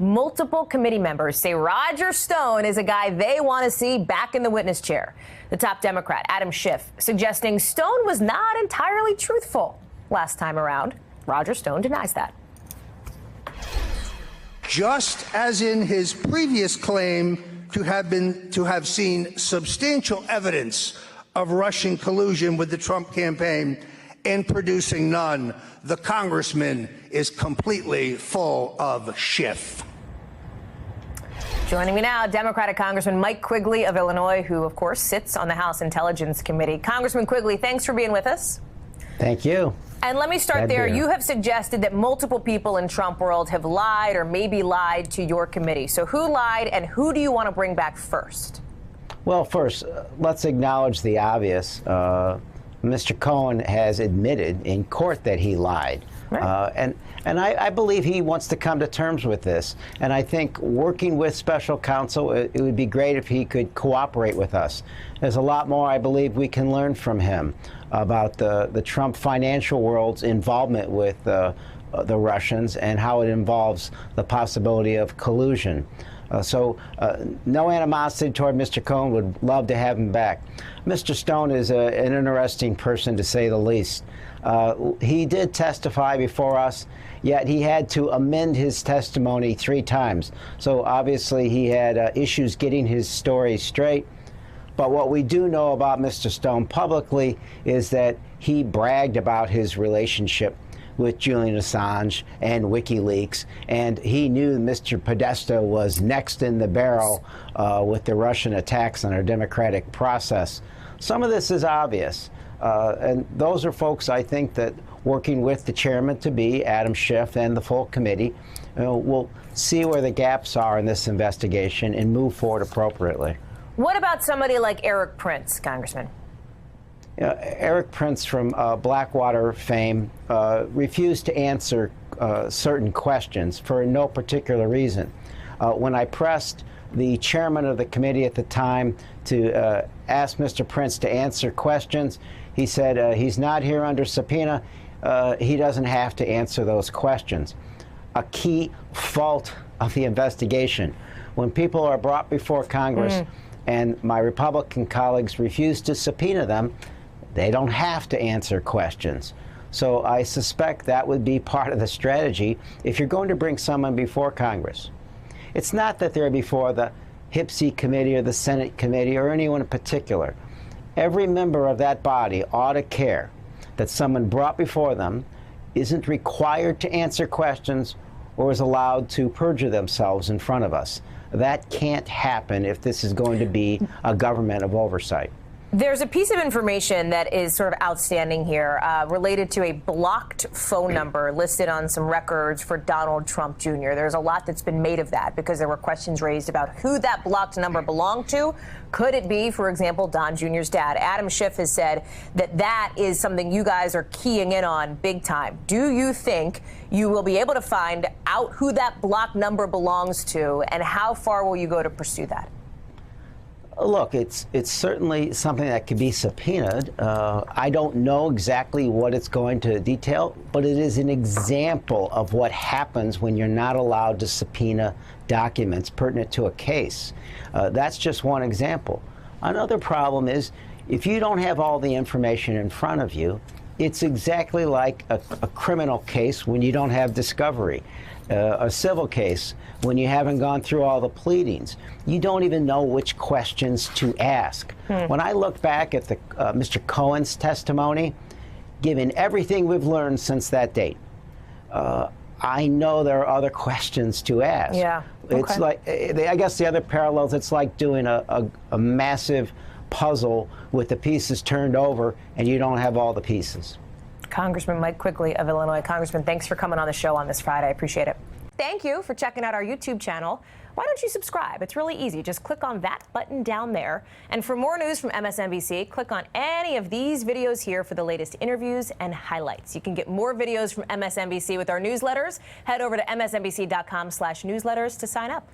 Multiple committee members say Roger Stone is a guy they want to see back in the witness chair. The top Democrat, Adam Schiff, suggesting Stone was not entirely truthful last time around. Roger Stone denies that. Just as in his previous claim to have seen substantial evidence of Russian collusion with the Trump campaign and producing none, the congressman is completely full of Schiff. Joining me now, Democratic Congressman Mike Quigley of Illinois, who, of course, sits on the House Intelligence Committee. Congressman Quigley, thanks for being with us. Thank you. And let me start there. You have suggested that multiple people in Trump world have lied or maybe lied to your committee. So who lied and who do you want to bring back first? Well, first, let's acknowledge the obvious. Mr. Cohen has admitted in court that he lied. Right. And I believe he wants to come to terms with this. And I think working with special counsel, it would be great if he could cooperate with us. There's a lot more I believe we can learn from him about the Trump financial world's involvement with the Russians and how it involves the possibility of collusion. No animosity toward Mr. Cohen. Would love to have him back. Mr. Stone is an interesting person, to say the least. He did testify before us, yet he had to amend his testimony 3 times. So obviously he had issues getting his story straight. But what we do know about Mr. Stone publicly is that he bragged about his relationship with Julian Assange and WikiLeaks, and he knew Mr. Podesta was next in the barrel with the Russian attacks on our democratic process. Some of this is obvious, and those are folks I think that working with the chairman-to-be, Adam Schiff, and the full committee, will see where the gaps are in this investigation and move forward appropriately. What about somebody like Erik Prince, Congressman? Erik Prince from Blackwater fame refused to answer certain questions for no particular reason. When I pressed the chairman of the committee at the time to ask Mr. Prince to answer questions, he said he's not here under subpoena. He doesn't have to answer those questions. A key fault of the investigation. When people are brought before Congress and my Republican colleagues refuse to subpoena them, they don't have to answer questions. So I suspect that would be part of the strategy if you're going to bring someone before Congress. It's not that they're before the HPSCI committee or the Senate committee or anyone in particular. Every member of that body ought to care that someone brought before them isn't required to answer questions or is allowed to perjure themselves in front of us. That can't happen if this is going to be a government of oversight. There's a piece of information that is sort of outstanding here related to a blocked phone number listed on some records for Donald Trump Jr. There's a lot that's been made of that because there were questions raised about who that blocked number belonged to. Could it be, for example, Don Jr.'s dad? Adam Schiff has said that that is something you guys are keying in on big time. Do you think you will be able to find out who that blocked number belongs to, and how far will you go to pursue that? Look, it's certainly something that could be subpoenaed. I don't know exactly what it's going to detail, but it is an example of what happens when you're not allowed to subpoena documents pertinent to a case. That's just one example. Another problem is if you don't have all the information in front of you, it's exactly like a criminal case when you don't have discovery. A civil case, when you haven't gone through all the pleadings, you don't even know which questions to ask. When I look back at Mr. Cohen's testimony, given everything we've learned since that date, I know there are other questions to ask. Yeah. It's like, I guess the other parallels, it's like doing a massive puzzle with the pieces turned over and you don't have all the pieces. Congressman Mike Quigley of Illinois. Congressman, thanks for coming on the show on this Friday. I appreciate it. Thank you for checking out our YouTube channel. Why don't you subscribe? It's really easy. Just click on that button down there. And for more news from MSNBC, click on any of these videos here for the latest interviews and highlights. You can get more videos from MSNBC with our newsletters. Head over to msnbc.com/newsletters to sign up.